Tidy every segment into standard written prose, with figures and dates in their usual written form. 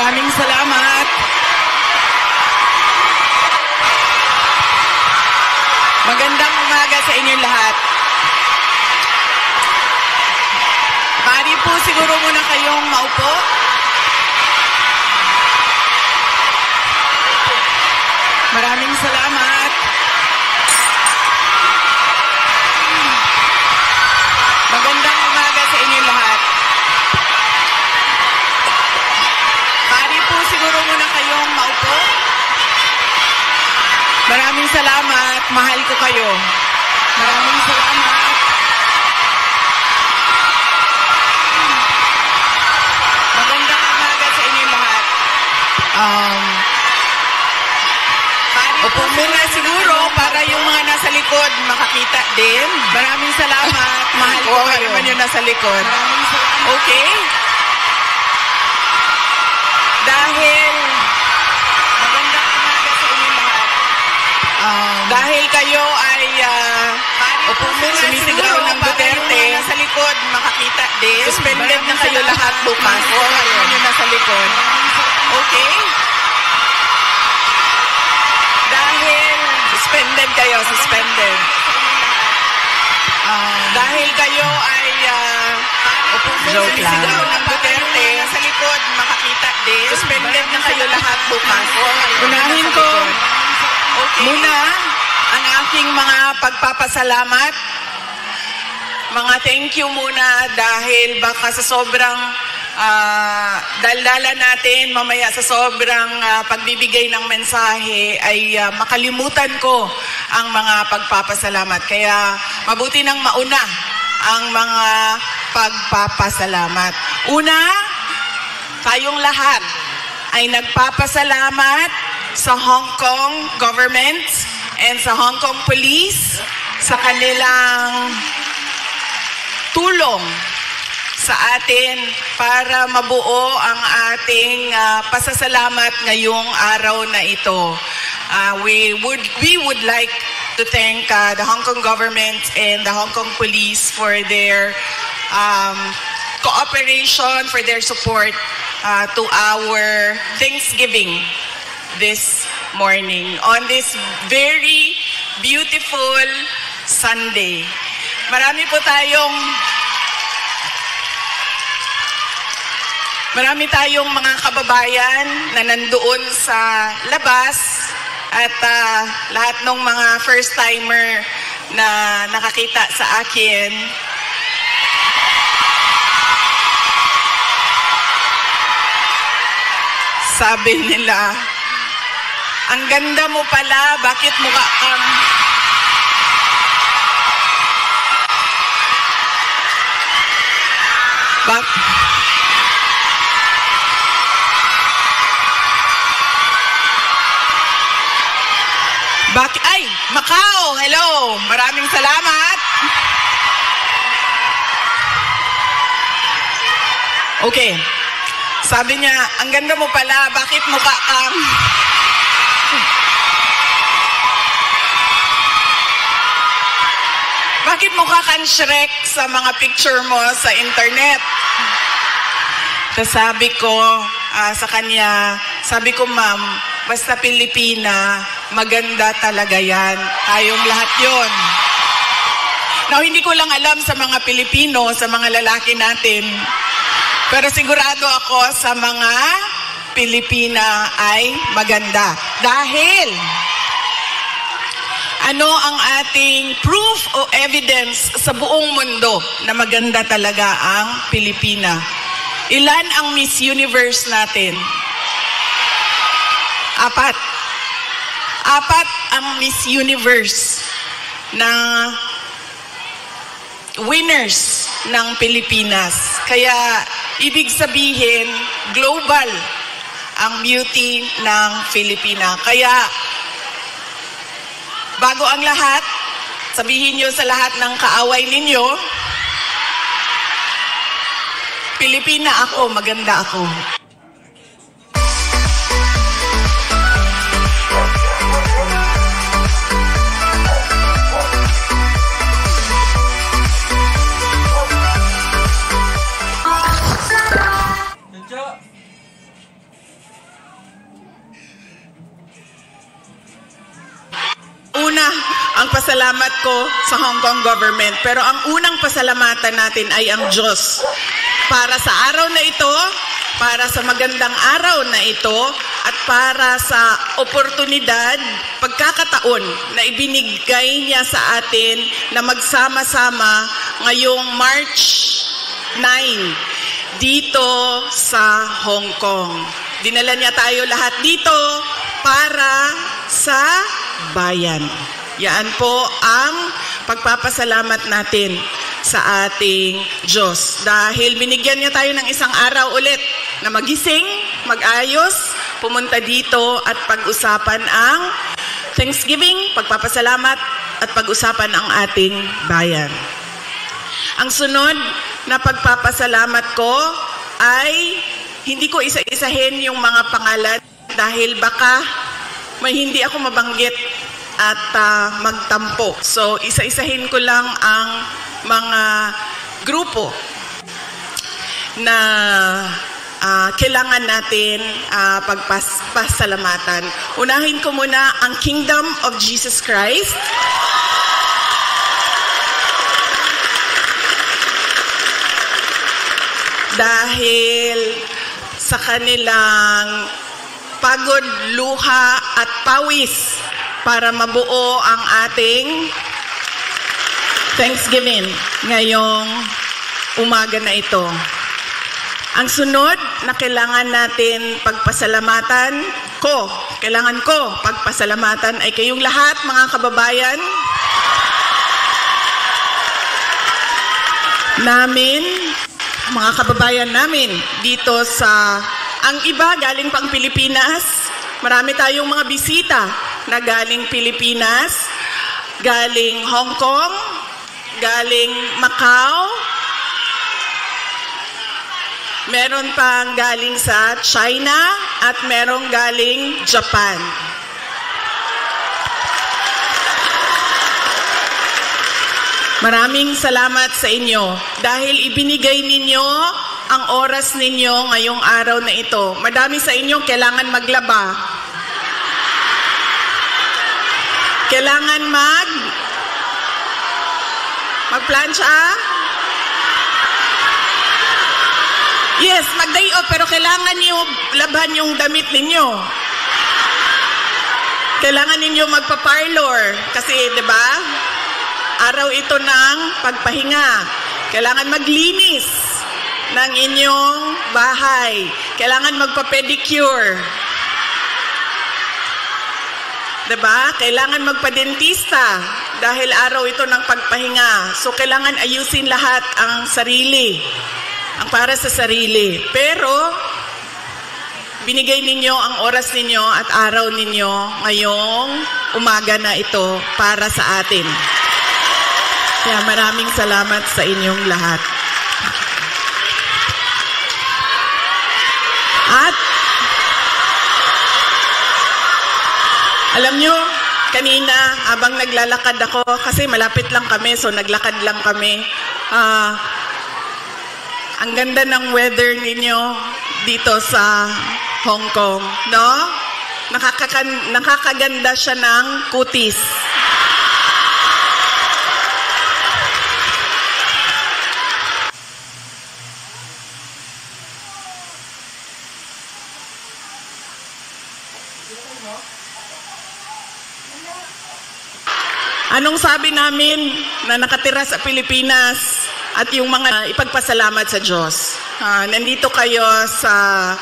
Maraming salamat. Magandang umaga sa inyong lahat. Maaari po siguro muna kayong maupo. Maraming salamat. Magandang umaga sa inyong lahat. Maaari po siguro muna kayong maupo. Maraming salamat. Mahal ko kayo. Maraming salamat. Magandang umaga sa inyong lahat. Upo muna siguro para yung mga nasa likod makakita din. Maraming salamat. Mahal ko kayo. Naman yung nasa likod. Maraming salamat. Okay? Dahil magandang umaga sa inyong lahat. Dahil kayo ay sumisigaw ng Duterte, nasa likod makakita din. Suspended na kayo lahat bukas. Naman yung nasa likod. Okay? Dahil suspended kayo, suspended. Dahil kayo ay sumisigaw ng Duterte, sa likod makakita din. Suspended na kayo lahat bukas. Unahin ko muna ang aking mga pagpapasalamat. Mga thank you muna dahil baka sa sobrang daldala natin mamaya sa sobrang pagbibigay ng mensahe ay makalimutan ko ang mga pagpapasalamat. Kaya mabuti nang mauna ang mga pagpapasalamat. Una, tayong lahat ay nagpapasalamat sa Hong Kong government and sa Hong Kong police sa kanilang tulong sa atin para mabuo ang ating pasasalamat ngayong araw na ito. We would like to thank the Hong Kong government and the Hong Kong police for their cooperation, for their support to our Thanksgiving this morning on this very beautiful Sunday. Marami tayong mga kababayan na nandoon sa labas at lahat ng mga first-timer na nakakita sa akin. Sabi nila, ang ganda mo pala, bakit mukha kang... Ay, Macau, hello. Maraming salamat. Okay. Sabi niya, ang ganda mo pala, bakit mukha kang... Bakit mukha kang Shrek sa mga picture mo sa internet? Sabi ko sa kanya, sabi ko, ma'am, basta Pilipina, maganda talaga yan. Tayong lahat yon. Now, hindi ko lang alam sa mga Pilipino, sa mga lalaki natin, pero sigurado ako sa mga Pilipina ay maganda. Dahil, ano ang ating proof o evidence sa buong mundo na maganda talaga ang Pilipina? Ilan ang Miss Universe natin? 4. 4 ang Miss Universe na winners ng Pilipinas. Kaya, ibig sabihin, global ang beauty ng Pilipina. Kaya, bago ang lahat, sabihin nyo sa lahat ng kaaway ninyo, Pilipina ako, maganda ako. ang pasalamat ko sa Hong Kong government. Pero ang unang pasalamatan natin ay ang Diyos. Para sa araw na ito, para sa magandang araw na ito, at para sa oportunidad, pagkakataon na ibinigay niya sa atin na magsama-sama ngayong March 9 dito sa Hong Kong. Dinala niya tayo lahat dito para sa bayan. Yan po ang pagpapasalamat natin sa ating Diyos. Dahil binigyan niya tayo ng isang araw ulit na magising, mag-ayos, pumunta dito at pag-usapan ang Thanksgiving, pagpapasalamat at pag-usapan ang ating bayan. Ang sunod na pagpapasalamat ko ay hindi ko isa-isahin yung mga pangalan dahil baka may hindi ako mabanggit at magtampo. So, isa-isahin ko lang ang mga grupo na kailangan natin pagpasalamatan. Unahin ko muna ang Kingdom of Jesus Christ. Dahil sa kanilang pagod, luha at pawis para mabuo ang ating Thanksgiving ngayong umaga na ito. Ang sunod na kailangan natin pagpasalamatan kailangan ko pagpasalamatan ay kayong lahat mga kababayan namin, mga kababayan namin dito sa, ang iba galing pang Pilipinas. Marami tayong mga bisita na galing Pilipinas, galing Hong Kong, galing Macau, meron pang galing sa China at merong galing Japan. Maraming salamat sa inyo dahil ibinigay ninyo ang oras ninyo ngayong araw na ito. Madami sa inyo kailangan maglaba. Kailangan magplansya. Yes, mag-day off, pero kailangan niyo laban yung damit ninyo. Kailangan ninyo magpa-parlor kasi, 'di ba? Araw ito ng pagpahinga. Kailangan maglinis ng inyong bahay. Kailangan magpa-pedicure. 'Di ba? Kailangan magpa-dentista dahil araw ito ng pagpahinga. So kailangan ayusin lahat ang sarili. Ang para sa sarili. Pero binigay ninyo ang oras ninyo at araw ninyo ngayong umaga na ito para sa atin. Kaya maraming salamat sa inyong lahat. At alam nyo, kanina habang naglalakad ako, kasi malapit lang kami, so naglakad lang kami, ang ganda ng weather ninyo dito sa Hong Kong, no? Nakakaganda siya ng kutis. Anong sabi namin na nakatira sa Pilipinas at yung mga ipagpasalamat sa Diyos? Nandito kayo sa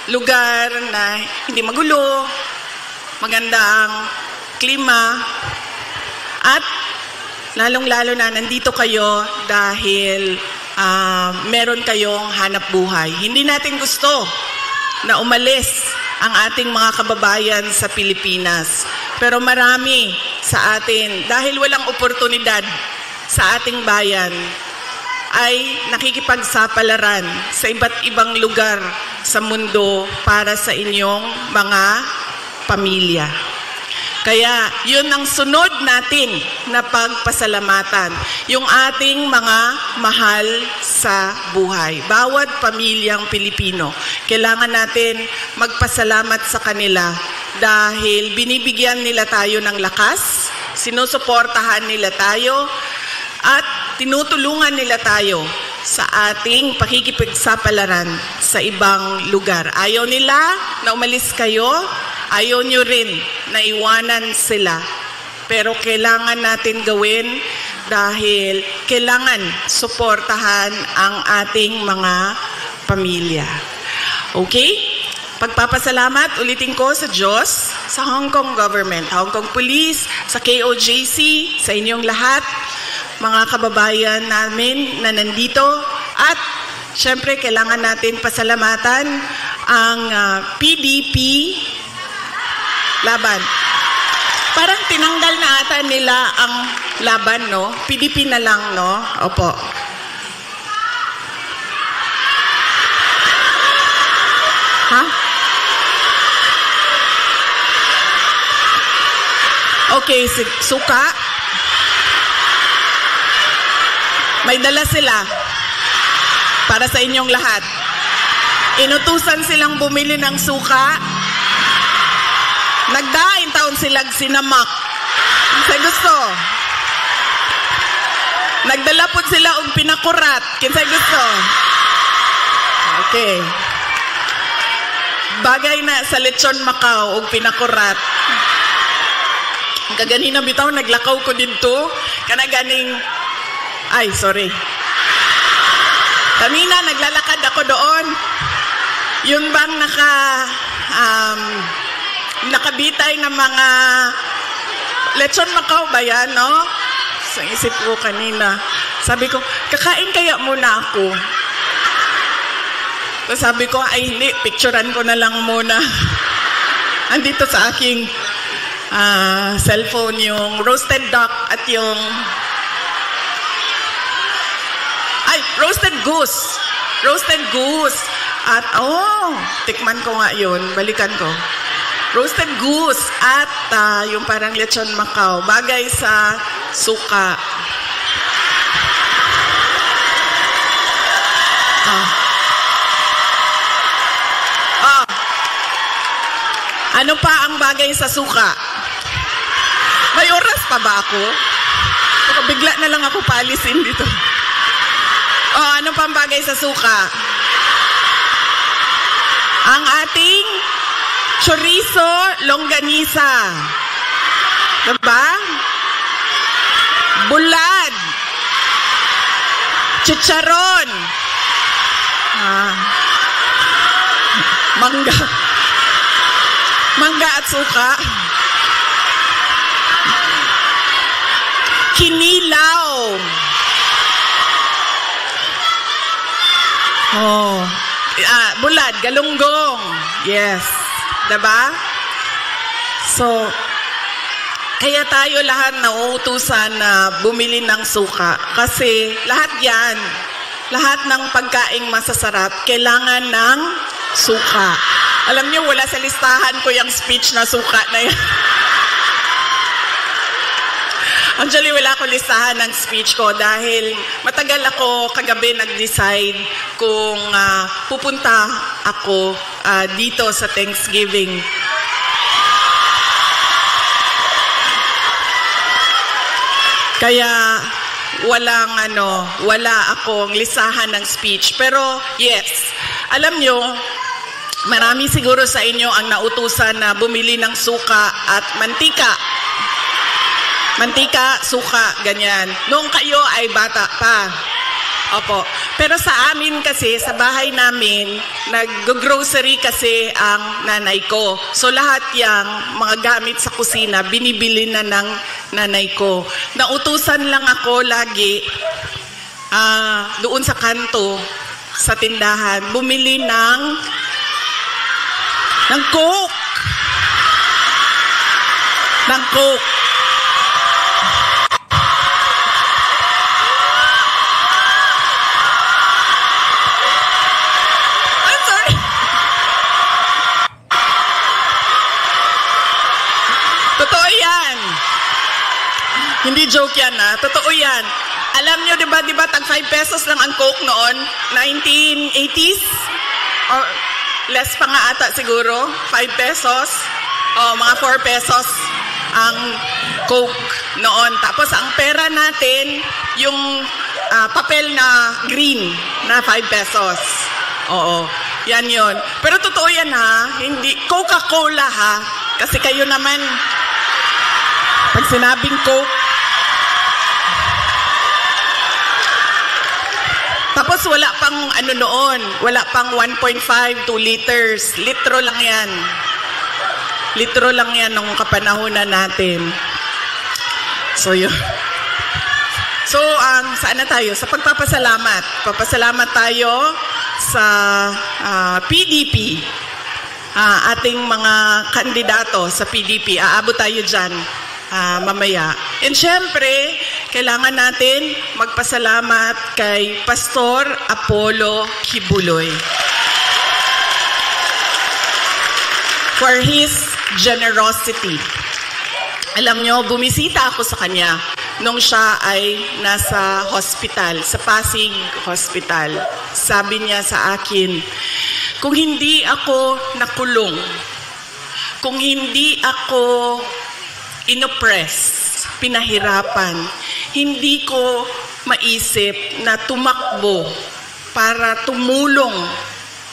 lugar na hindi magulo, maganda ang klima, at lalong-lalo na nandito kayo dahil meron kayong hanap buhay. Hindi natin gusto na umalis ang ating mga kababayan sa Pilipinas. Pero marami sa atin, dahil walang oportunidad sa ating bayan, ay nakikipagsapalaran sa iba't ibang lugar sa mundo para sa inyong mga pamilya. Kaya yun ang sunod natin na pagpasalamatan, yung ating mga mahal sa buhay. Bawat pamilyang Pilipino, kailangan natin magpasalamat sa kanila dahil binibigyan nila tayo ng lakas sinusuportahan nila tayo at tinutulungan nila tayo sa ating pakikipagsapalaran sa ibang lugar. Ayaw nila na umalis kayo, ayaw nyo rin na iwanan sila. Pero kailangan natin gawin dahil kailangan suportahan ang ating mga pamilya. Okay? Pagpapasalamat ulitin ko sa Diyos, sa Hong Kong government, Hong Kong Police, sa KOJC, sa inyong lahat, mga kababayan namin na nandito, at syempre kailangan natin pasalamatan ang PDP laban. Parang tinanggal na ata nila ang laban, no? PDP na lang, no? Opo. Ha? Okay, suka. May dala sila para sa inyong lahat. Inutusan silang bumili ng suka. Nagdain taon silang sinamak. Sa gusto. Nagdala po sila og pinakurat. Kinsa gusto. Okay. Bagay na sa lechon Macau og pinakurat. Kaganina bitaw naglakaw ko dito. Kana ganing ay, sorry. Kanina naglalakad ako doon. Yun bang nakabitay ng mga lechon Macau ba yan, no? Sa isip ko kanina. Sabi ko, kakain kaya muna ako. So sabi ko, ay hindi, picturean ko na lang muna. Andito sa aking cellphone yung roasted duck at yung roasted goose. Roasted goose. At, tikman ko nga yun. Balikan ko. Roasted goose at yung parang lechon Macau. Bagay sa suka. Ano pa ang bagay sa suka? May oras pa ba ako? Bigla na lang ako paalisin dito. Ano pang bagay sa suka? Ang ating chorizo longganisa. Diba? Bulad. Chicharon. Mangga. Mangga at suka. Kinilaw. Bulad, galunggong. Yes. Diba? So, kaya tayo lahat nauutusan na bumili ng suka. Kasi lahat yan, lahat ng pagkaing masasarap, kailangan ng suka. Alam niyo, wala sa listahan ko yung speech na suka na yan. Actually, wala akong listahan ng speech ko dahil matagal ako kagabi nag-decide kung pupunta ako dito sa Thanksgiving. Kaya wala akong listahan ng speech. Pero yes, alam nyo, marami siguro sa inyo ang nautusan na bumili ng suka at mantika. Mantika, suka, ganyan. Noong kayo ay bata pa. Opo. Pero sa amin kasi, sa bahay namin, nag-grocery kasi ang nanay ko. So lahat yung mga gamit sa kusina, binibili na ng nanay ko. Nautusan lang ako lagi doon sa kanto, sa tindahan, bumili ng Coke. Ng Coke. Hindi joke yan totoo yan. Alam nyo, diba, tag 5 pesos lang ang Coke noon? 1980s? Or less pa nga ata siguro? 5 pesos? Mga 4 pesos ang Coke. noon. Tapos ang pera natin, yung papel na green na 5 pesos. Oo, yan yun. Pero totoo yan ha, hindi Coca-Cola ha, kasi kayo naman, pag sinabing Coke, tapos wala pang ano noon, wala pang 1.5, 2 liters. Litro lang yan. Litro lang yan nung kapanahonan natin. So yun. So, saan na tayo? Sa pagpapasalamat. Papasalamat tayo sa PDP. Ating mga kandidato sa PDP. Aabot tayo dyan mamaya. And syempre, kailangan natin magpasalamat kay Pastor Apollo Kibuloy for his generosity. Alam nyo, bumisita ako sa kanya nung siya ay nasa hospital, sa Pasig Hospital. Sabi niya sa akin, kung hindi ako nakulong, kung hindi ako inoppress, pinahirapan, hindi ko maisip na tumakbo para tumulong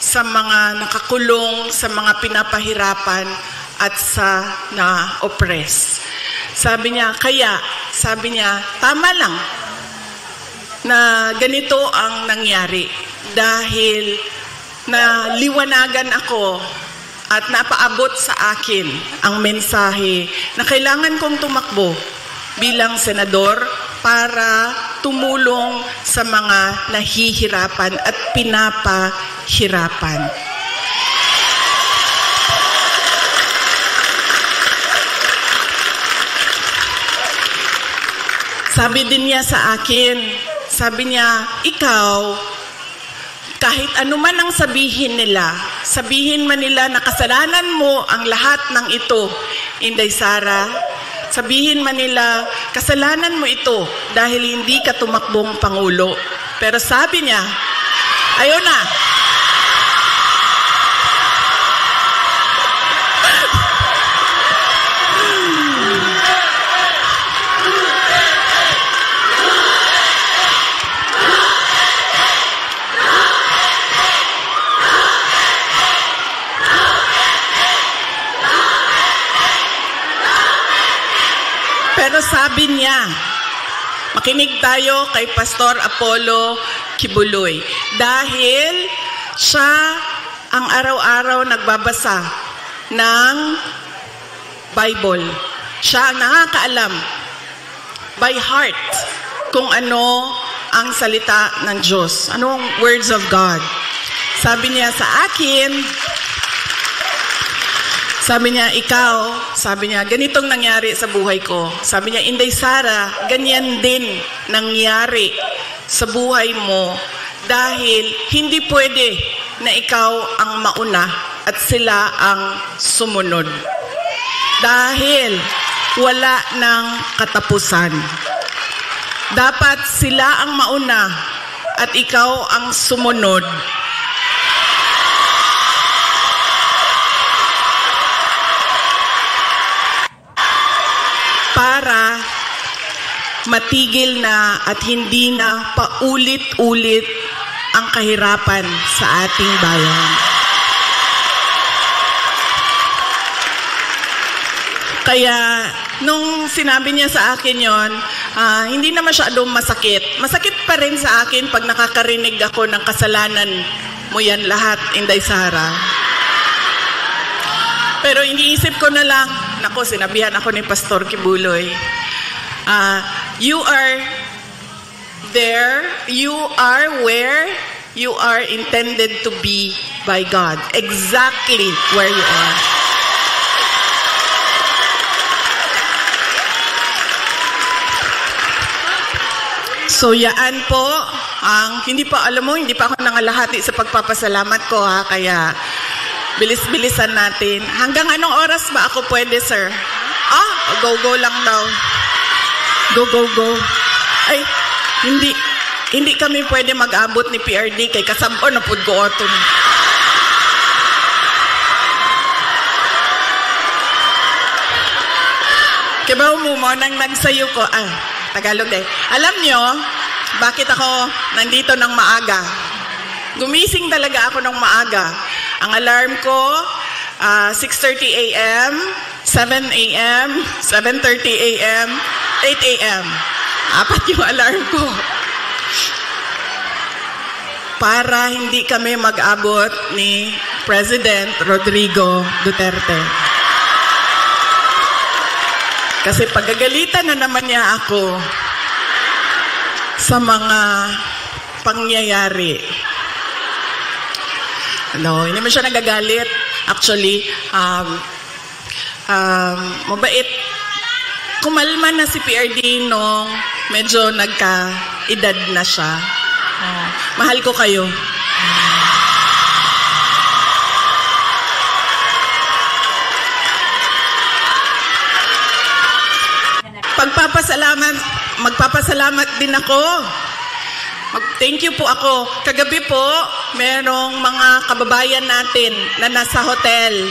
sa mga nakakulong, sa mga pinapahirapan at sa na-oppress. Sabi niya, tama lang na ganito ang nangyari dahil naliwanagan ako at napaabot sa akin ang mensahe na kailangan kong tumakbo bilang senador para tumulong sa mga nahihirapan at pinapahirapan. Sabi din niya sa akin, sabi niya, ikaw, kahit anuman ang sabihin nila, sabihin man nila na kasalanan mo ang lahat ng ito, Inday Sara, sabihin man nila, kasalanan mo ito dahil hindi ka tumakbong Pangulo. Pero sabi niya, ayaw na. Pero sabi niya, makinig tayo kay Pastor Apollo Kibuloy dahil siya ang araw-araw nagbabasa ng Bible. Siya ang nakakaalam by heart kung ano ang salita ng Diyos. Anong words of God? Sabi niya sa akin, sabi niya, ikaw, sabi niya, ganitong nangyari sa buhay ko. Sabi niya, Inday Sara, ganyan din nangyari sa buhay mo dahil hindi pwede na ikaw ang mauna at sila ang sumunod. Dahil wala ng katapusan. Dapat sila ang mauna at ikaw ang sumunod. Para matigil na at hindi na paulit-ulit ang kahirapan sa ating bayan. Kaya nung sinabi niya sa akin yon, hindi na masyadong masakit. Masakit pa rin sa akin pag nakakarinig ako ng kasalanan mo yan lahat, Inday Sara. Pero iniisip ko na lang, nako, sinabihan ako ni Pastor Kibuloy, you are there, you are where you are intended to be by God. Exactly where you are. So yaan po, hindi pa ako nangalahati sa pagpapasalamat ko ha, kaya bilis-bilisan natin. Hanggang anong oras ba ako pwede, sir? Go lang daw. Go. Ay, hindi kami pwede mag-abot ni PRD kay kasampo na pud ko aton. Kibaw mo nang nagsayo ko. Tagalog eh. Alam nyo, bakit ako nandito ng maaga? Gumising talaga ako ng maaga. Ang alarm ko, 6:30 a.m., 7 a.m., 7:30 a.m., 8 a.m. 4 yung alarm ko. Para hindi kami mag-abot ni President Rodrigo Duterte. Kasi pagagalitan na naman niya ako sa mga pangyayari. No, hindi man siya nagagalit. Actually, mabait. Kumalma na si PRD nung medyo nagka-edad na siya. Mahal ko kayo. Magpapasalamat din ako. Thank you po ako. Kagabi po, merong mga kababayan natin na nasa hotel.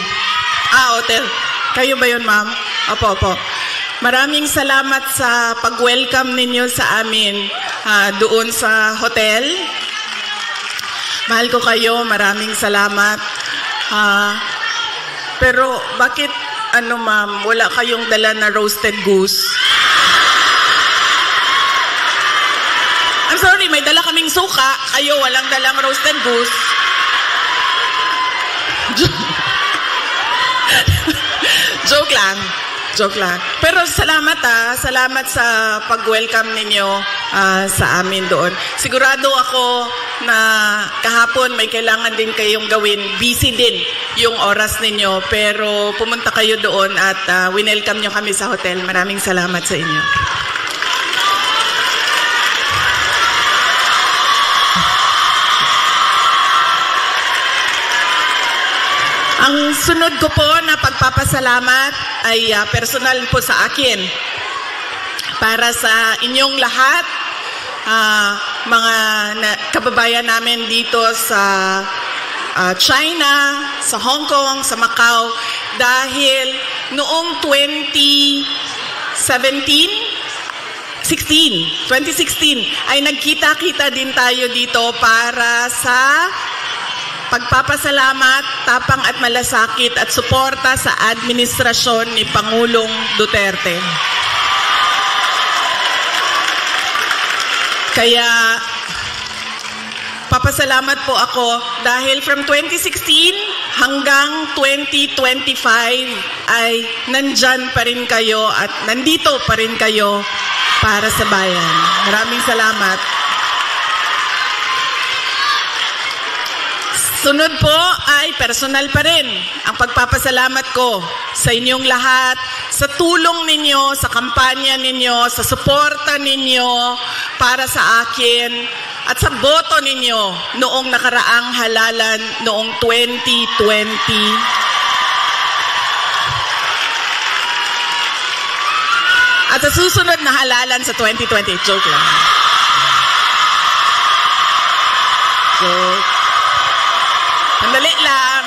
Hotel. Kayo ba yun, ma'am? Opo. Maraming salamat sa pag-welcome ninyo sa amin doon sa hotel. Mahal ko kayo. Maraming salamat. Pero bakit, ma'am, wala kayong dala na roasted goose? I'm sorry, may dala kaming suka. Kayo, walang dalang roasted goose. Joke lang. Pero salamat Salamat sa pag-welcome ninyo sa amin doon. Sigurado ako na kahapon may kailangan din kayong gawin. Busy din yung oras ninyo. Pero pumunta kayo doon at winelcome nyo kami sa hotel. Maraming salamat sa inyo. Ang sunod ko po na pagpapasalamat ay personal po sa akin. Para sa inyong lahat, mga kababayan namin dito sa China, sa Hong Kong, sa Macau, dahil noong 2016 ay nagkita-kita din tayo dito para sa pagpapasalamat, tapang at malasakit at suporta sa administrasyon ni Pangulong Duterte. Kaya papasalamat po ako dahil from 2016 hanggang 2025 ay nandyan pa rin kayo at nandito pa rin kayo para sa bayan. Maraming salamat. Sunod po ay personal pa rin ang pagpapasalamat ko sa inyong lahat, sa tulong ninyo, sa kampanya ninyo, sa suporta ninyo para sa akin at sa boto ninyo noong nakaraang halalan noong 2020. At sa susunod na halalan sa 2020. Joke lang. Joke. Sandali lang.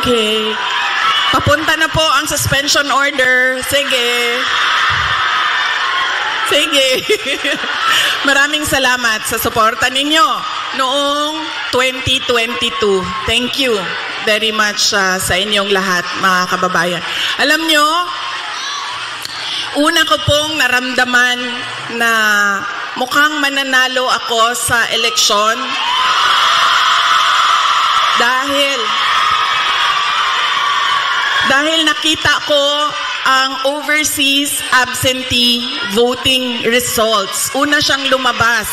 Okay. Papunta na po ang suspension order. Sige. Maraming salamat sa suporta ninyo noong 2022. Thank you very much sa inyong lahat, mga kababayan. Alam nyo, una ko pong naramdaman na mukhang mananalo ako sa eleksyon dahil nakita ko ang overseas absentee voting results. Una siyang lumabas.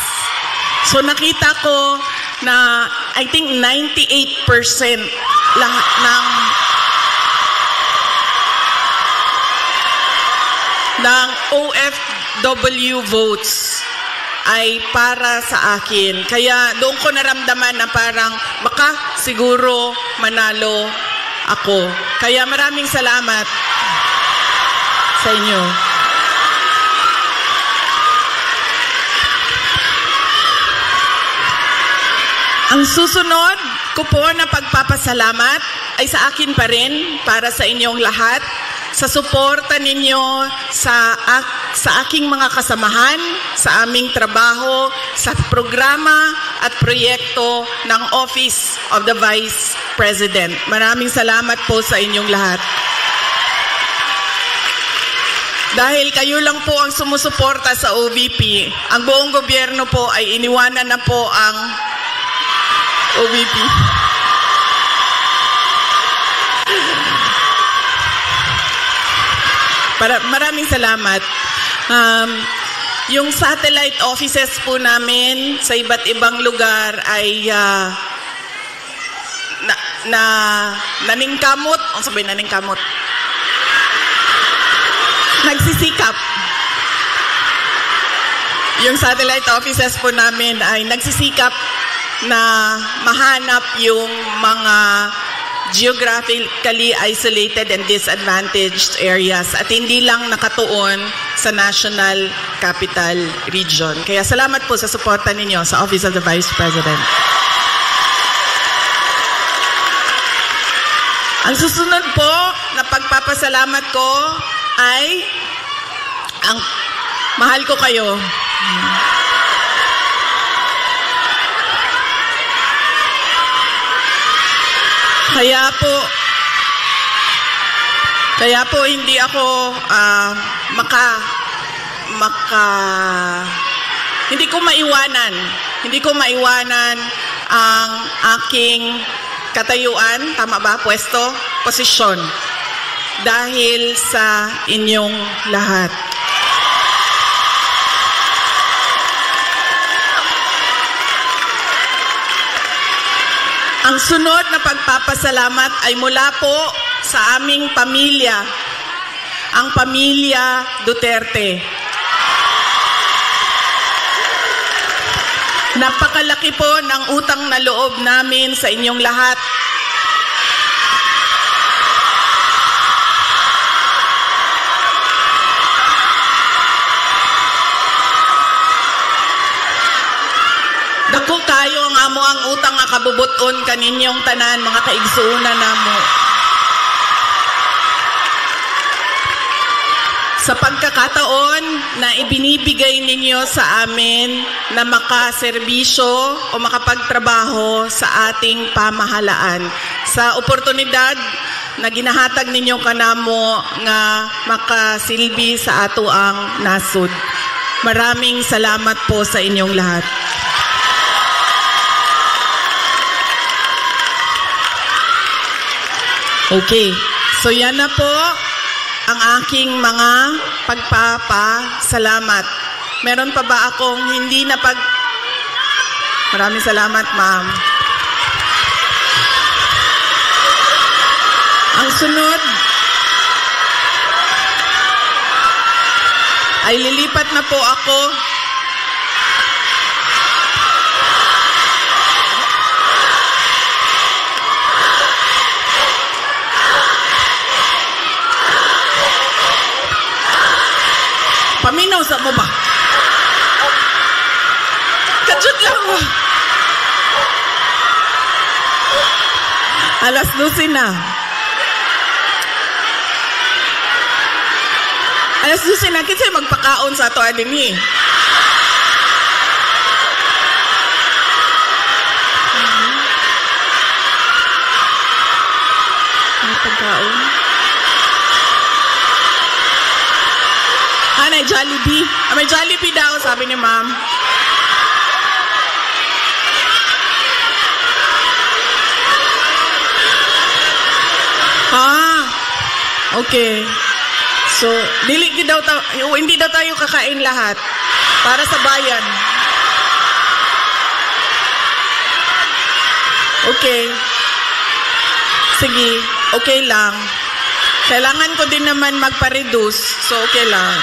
So nakita ko na I think 98% lahat ng OFW votes ay para sa akin. Kaya doon ko naramdaman na parang baka siguro manalo ako. Kaya maraming salamat sa inyo. Ang susunod ko po na pagpapasalamat ay sa akin pa rin, para sa inyong lahat, sa suporta ninyo sa aking mga kasamahan, sa aming trabaho, sa programa at proyekto ng Office of the Vice President. Maraming salamat po sa inyong lahat. Dahil kayo lang po ang sumusuporta sa OVP, ang buong gobyerno po ay iniwanan na po ang OVP. Maraming salamat. Yung satellite offices po namin sa iba't ibang lugar ay naningkamot. Ang sabihin naningkamot? Nagsisikap. Yung satellite offices po namin ay nagsisikap na mahanap yung mga geographically isolated and disadvantaged areas at hindi lang nakatuon sa National Capital Region. Kaya salamat po sa suporta ninyo sa Office of the Vice President. Ang susunod po na pagpapasalamat ko ay ang mahal ko kayo. Kaya po hindi ako hindi ko maiwanan ang aking katayuan, tama ba, pwesto, posisyon, dahil sa inyong lahat. Ang sunod na pagpapasalamat ay mula po sa aming pamilya, ang pamilya Duterte. Napakalaki po ng utang na loob namin sa inyong lahat. Dako kayo ang amo ang utang nga kabubuton kaninyong tanan, mga kaigsuuna namo. Sa pagkakataon na ibinibigay ninyo sa amin na makaserbisyo o makapagtrabaho sa ating pamahalaan. Sa oportunidad na ginahatag ninyo kanamo nga makasilbi sa ato ang nasud. Maraming salamat po sa inyong lahat. Okay, so yan na po ang aking mga pagpapasalamat. Meron pa ba akong hindi na Maraming salamat, ma'am. Ang sunod ay lilipat na po ako paminaw sa mo ba? Kajut lang mo. Alas 12 na. Alas 12 na. Kasi magpakaon sa ato adin eh. Magpakaon. May Jollibee. May Jollibee daw, sabi ni ma'am. Okay. So, hindi daw tayo kakain lahat para sa bayan. Okay. Sige, okay lang. Kailangan ko din naman magpa-reduce, so okay lang.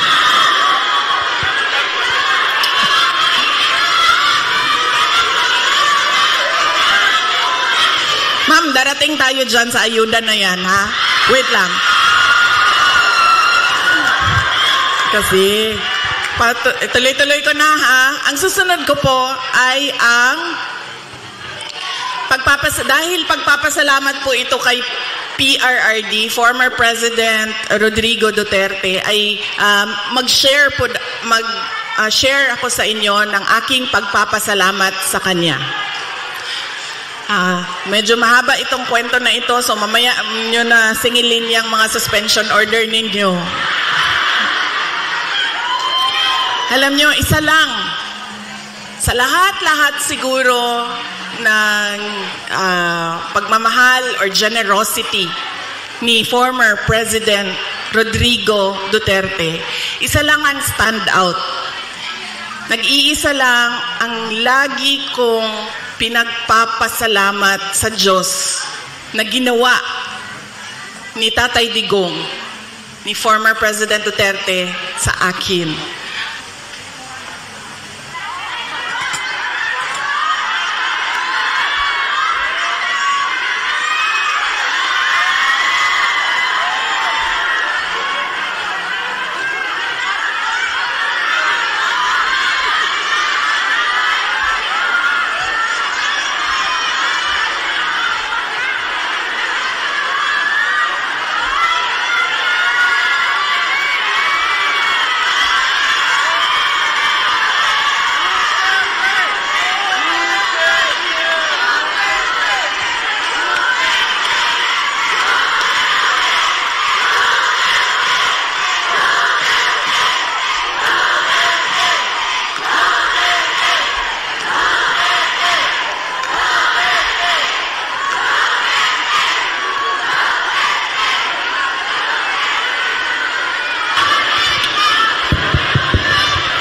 Ma'am, darating tayo dyan sa ayuda na yan, ha? Wait lang. Kasi, tuloy-tuloy ko na, ha? Ang susunod ko po ay ang dahil pagpapasalamat po ito kay PRRD, former President Rodrigo Duterte, ay mag-share ako sa inyo ng aking pagpapasalamat sa kanya. Medyo mahaba itong kwento na ito, so mamaya nyo na singilin yung mga suspension order ninyo. Alam nyo, isa lang, sa lahat-lahat siguro ng pagmamahal or generosity ni former President Rodrigo Duterte, isa lang ang stand out. Nag-iisa lang ang lagi kong pinagpapasalamat sa Diyos na ginawa ni Tatay Digong, ni former President Duterte sa akin.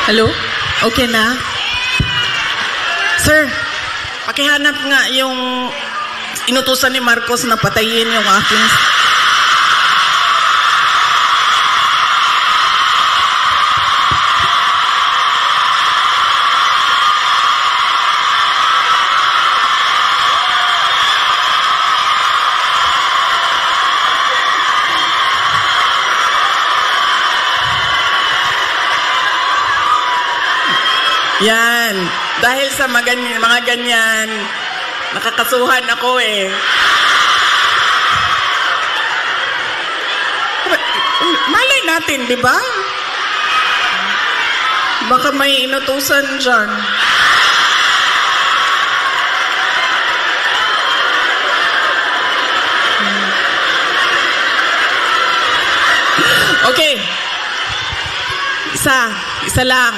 Hello? Okay na? Sir, pakihanap nga yung inutusan ni Marcos na patayin yung aking... Yan. Dahil sa mga ganyan, nakakasuhan ako eh. Malay natin, di ba? Baka may inutusan dyan. Okay. Isa lang.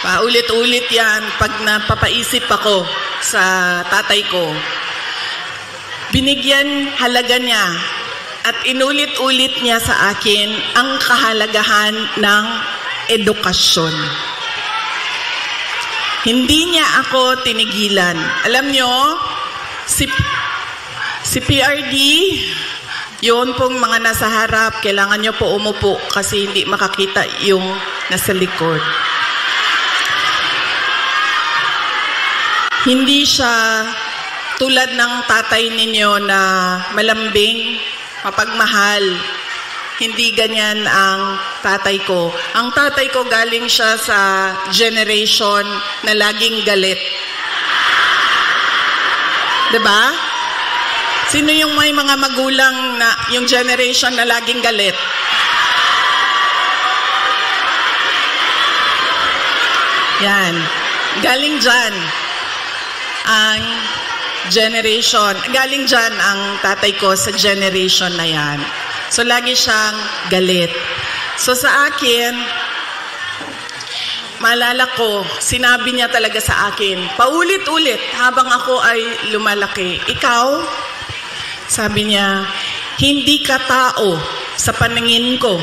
Paulit-ulit yan pag napapaisip ako sa tatay ko. Binigyan halaga niya at inulit-ulit niya sa akin ang kahalagahan ng edukasyon. Hindi niya ako tinigilan. Alam nyo, si PRD, yun pong mga nasa harap, kailangan nyo po umupo kasi hindi makakita yung nasa likod. Hindi siya tulad ng tatay ninyo na malambing, mapagmahal. Hindi ganyan ang tatay ko. Ang tatay ko galing siya sa generation na laging galit. Diba? Sino yung may mga magulang na yung generation na laging galit? Yan. Galing dyan ang generation. Galing dyan ang tatay ko sa generation na yan. So, lagi siyang galit. So, sa akin, maalala ko, sinabi niya talaga sa akin, paulit-ulit, habang ako ay lumalaki, ikaw, sabi niya, hindi ka tao sa paningin ko.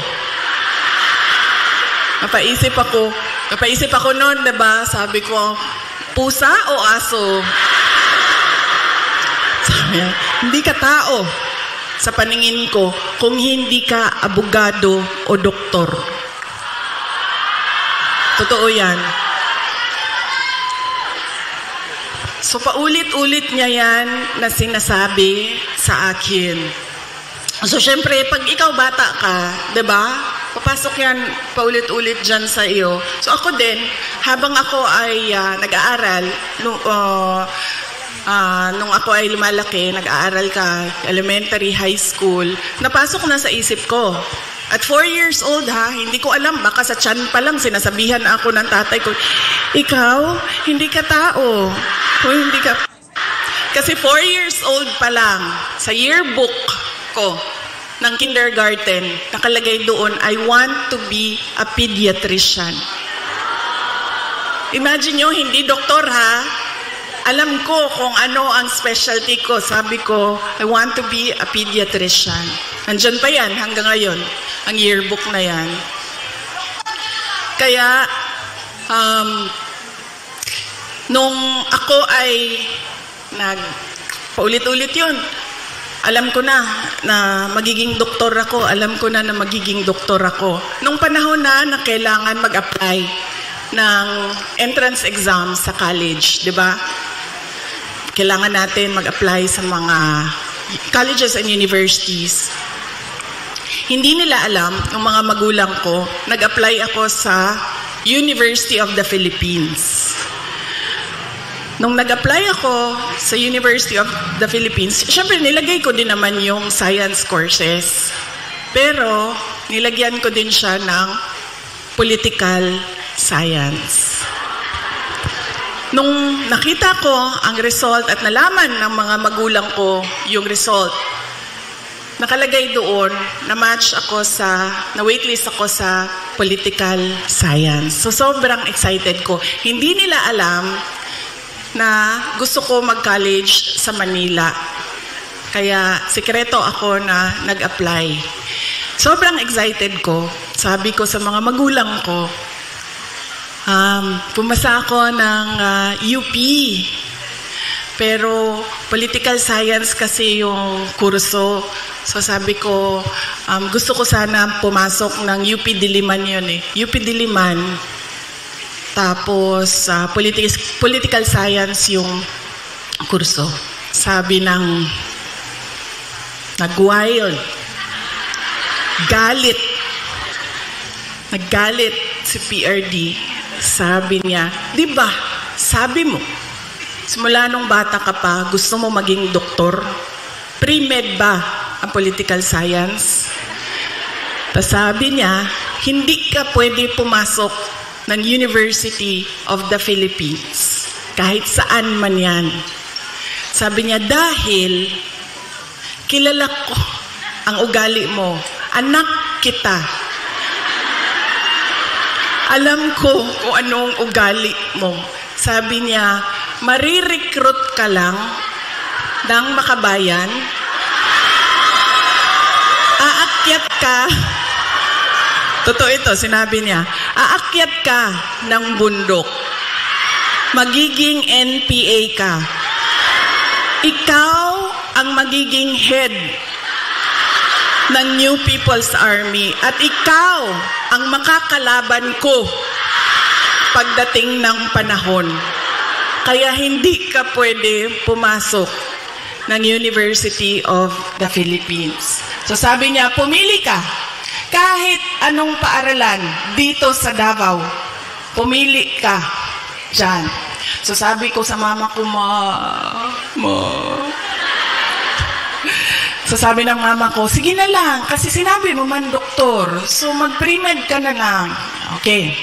Napaisip ako noon, diba? Sabi ko, pusa o aso? Hindi ka tao sa paningin ko kung hindi ka abogado o doktor. Totoo yan. So paulit-ulit niya yan na sinasabi sa akin. So syempre, pag ikaw bata ka, 'di ba? Papasok yan paulit-ulit dyan sa iyo. So ako din, habang ako ay nag-aaral, nung ako ay lumalaki, nag-aaral ka, elementary, high school, napasok na sa isip ko. At 4 years old hindi ko alam, baka sa tiyan pa lang sinasabihan ako ng tatay ko, ikaw, hindi ka tao. Hindi ka. Kasi 4 years old pa lang, sa yearbook ko ng kindergarten, nakalagay doon, I want to be a pediatrician. Imagine nyo, hindi doktor Alam ko kung ano ang specialty ko. Sabi ko, I want to be a pediatrician. Nandyan pa yan hanggang ngayon, ang yearbook na yan. Kaya, nung ako ay paulit-ulit yun, alam ko na magiging doktor ako. Alam ko na magiging doktor ako. Nung panahon na kailangan mag-apply ng entrance exam sa college, di ba? Kailangan natin mag-apply sa mga colleges and universities. Hindi nila alam, ng mga magulang ko, nag-apply ako sa University of the Philippines. Nung nag-apply ako sa University of the Philippines, syempre nilagay ko din naman yung science courses. Pero nilagyan ko din siya ng political science. Nung nakita ko ang result at nalaman ng mga magulang ko yung result, nakalagay doon na match ako na waitlist ako sa political science. So sobrang excited ko. Hindi nila alam na gusto ko mag-college sa Manila. Kaya sikreto ako na nag-apply. Sobrang excited ko. Sabi ko sa mga magulang ko, pumasa ako ng UP. Pero political science kasi yung kurso. So sabi ko, gusto ko sana pumasok ng UP Diliman yun UP Diliman. Tapos, political science yung kurso. Sabi ng nag-wild. Naggalit si PRD. Sabi niya, di ba, sabi mo, simula nung bata ka pa, gusto mo maging doktor? Pre-med ba ang political science? Tapos sabi niya, hindi ka pwede pumasok ng University of the Philippines. Kahit saan man yan. Sabi niya, dahil kilala ko ang ugali mo. Anak kita. Alam ko kung anong ugali mo. Sabi niya, marirecruit ka lang ng makabayan. Aakyat ka. Totoo ito, sinabi niya. Aakyat ka ng bundok. Magiging NPA ka. Ikaw ang magiging head ng New People's Army. At ikaw ang makakalaban ko pagdating ng panahon. Kaya hindi ka pwede pumasok ng University of the Philippines. So sabi niya, pumili ka. Kahit anong paaralan dito sa Davao, pumili ka dyan. So sabi ko sa mama ko, So sabi ng mama ko, sige na lang, kasi sinabi mo man doktor, so mag-pre-med ka na lang. Okay.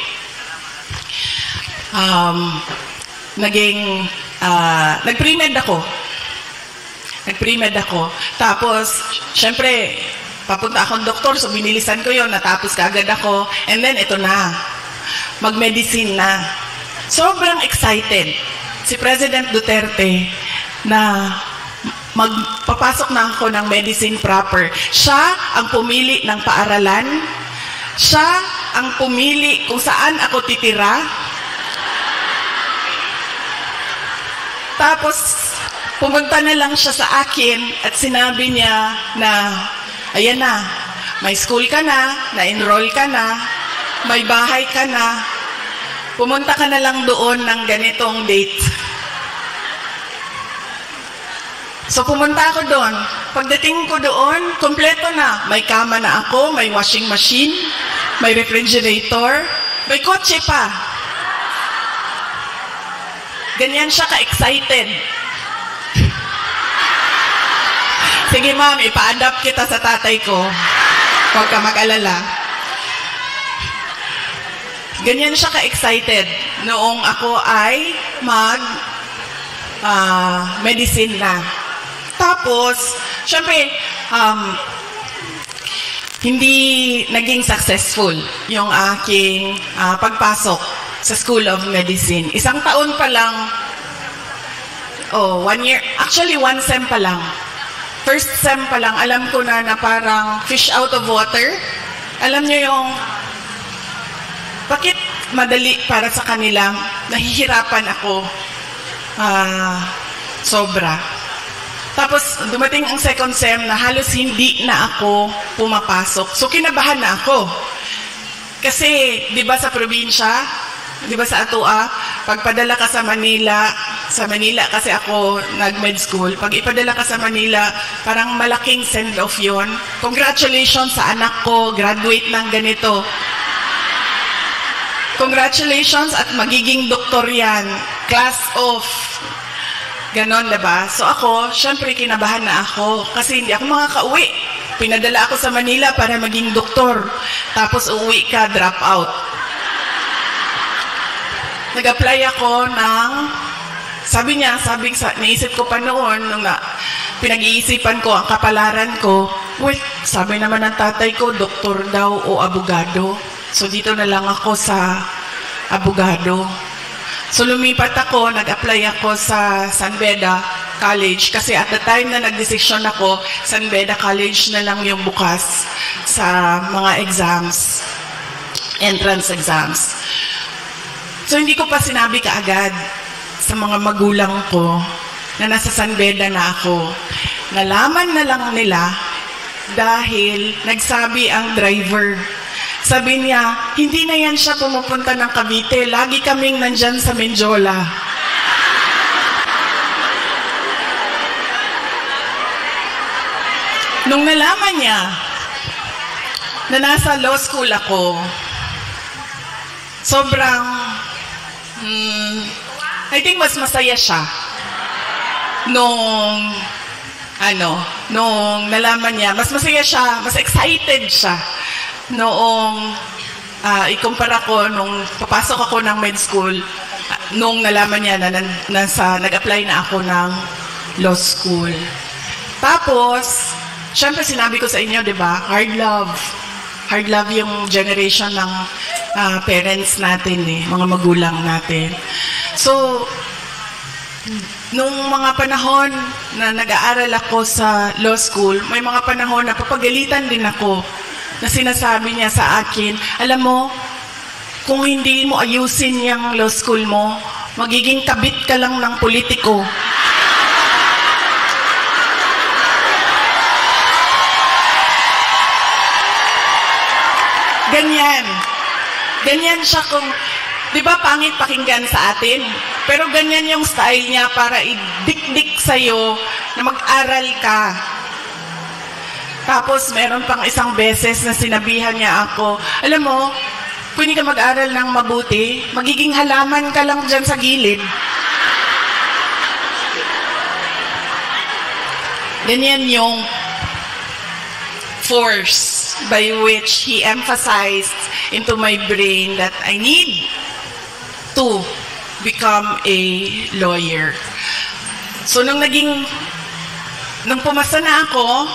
Nag-pre-med ako. Tapos, syempre, papunta akong doktor, so binilisan ko yon, natapos kaagad ako, and then ito na, mag-medicine na. Sobrang excited si President Duterte na magpapasok na ako ng medicine proper. Siya ang pumili ng paaralan, siya ang pumili kung saan ako titira. Tapos, pumunta na lang siya sa akin at sinabi niya na, ayan na, may school ka na-enroll ka na, may bahay ka na, pumunta ka na lang doon ng ganitong date. So pumunta ako doon. Pagdating ko doon, kompleto na. May kama na ako, may washing machine, may refrigerator, may kotse pa. Ganyan siya ka-excited. Sige ma'am, ipa-adapt kita sa tatay ko. Huwag ka mag-alala. Ganyan siya ka-excited noong ako ay medicine na. Tapos, syempre, hindi naging successful yung aking pagpasok sa School of Medicine. Isang taon pa lang, 1 year, actually 1 sem pa lang. First sem pa lang, alam ko na parang fish out of water. Alam niyo yung, bakit madali para sa kanila, nahihirapan ako, sobra. Tapos, dumating ang second sem na halos hindi na ako pumapasok. So, kinabahan na ako. Kasi, di ba sa probinsya, di ba sa Atua, pagpadala ka sa Manila kasi ako nag-med school, pag ipadala ka sa Manila, parang malaking send-off yun. Congratulations sa anak ko, graduate ng ganito. Congratulations at magiging doktor yan. Class of. Ganon, diba? So ako, syempre kinabahan na ako kasi hindi ako makakauwi. Pinadala ako sa Manila para maging doktor. Tapos uuwi ka, drop out. Nag-apply ako ng, naisip ko pa noon, nung pinag-iisipan ko ang kapalaran ko, wait, sabi naman ng tatay ko, doktor daw o abogado. So dito na lang ako sa abogado. So lumipat ako, nag-apply ako sa San Beda College kasi at the time na nagdesisyon ako, San Beda College na lang yung bukas sa mga exams, entrance exams. So hindi ko pa sinabi kaagad sa mga magulang ko na nasa San Beda na ako. Nalaman na lang nila dahil nagsabi ang driver. Sabi niya, hindi na yan siya pumupunta ng Cavite. Lagi kaming nandyan sa Menjola. Nung nalaman niya na nasa law school ako, sobrang, I think mas masaya siya. Nung nalaman niya, mas masaya siya, mas excited siya. Noong ikumpara ko, nung papasok ako ng med school, nung nalaman niya na nag-apply na ako ng law school. Tapos, syempre sinabi ko sa inyo, di ba, hard love. Hard love yung generation ng parents natin, mga magulang natin. So, nung mga panahon na nag-aaral ako sa law school, may mga panahon na papagalitan din ako na sinasabi niya sa akin, alam mo, kung hindi mo ayusin yung law school mo, magiging kabit ka lang ng politiko. Ganyan. Ganyan siya kung, di ba pangit pakinggan sa atin? Pero ganyan yung style niya para idikdik sa'yo na mag-aral ka. Tapos, meron pang isang beses na sinabihan niya ako, alam mo, kung hindi ka mag-aral ng mabuti, magiging halaman ka lang dyan sa gilid. Ganyan yung force by which he emphasized into my brain that I need to become a lawyer. So, nung pumasa na ako,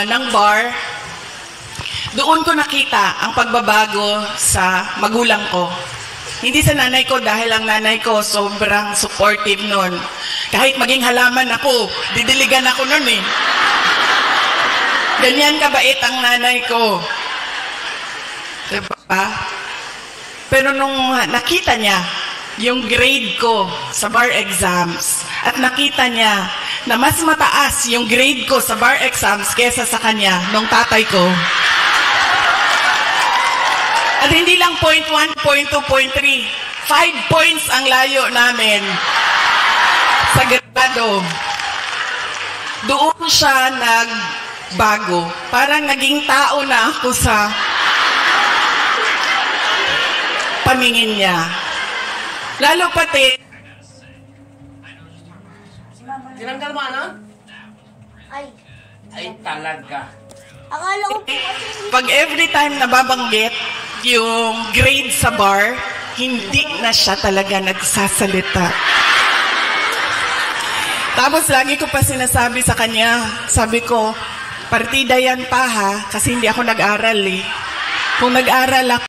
ng bar, doon ko nakita ang pagbabago sa magulang ko. Hindi sa nanay ko dahil ang nanay ko sobrang supportive nun. Kahit maging halaman ako, didiligan ako nun eh. Ganyan kabait ang nanay ko. Diba? Pero nung nakita niya yung grade ko sa bar exams, at nakita niya na mas mataas yung grade ko sa bar exams kesa sa kanya nung tatay ko. At hindi lang 0.1, 0.2, 0.3. 5 points ang layo namin sa grado. Doon siya nagbago. Parang naging tao na ako sa paningin niya. Lalo pati, tinanggal mo ano? Ay talaga. Akala ko po kasi... pag every time nababanggit yung grade sa bar, hindi na siya talaga nagsasalita. Tapos lagi ko pa sinasabi sa kanya, sabi ko, partida yan pa ha, kasi hindi ako nag-aral eh. Kung nag-aral ako,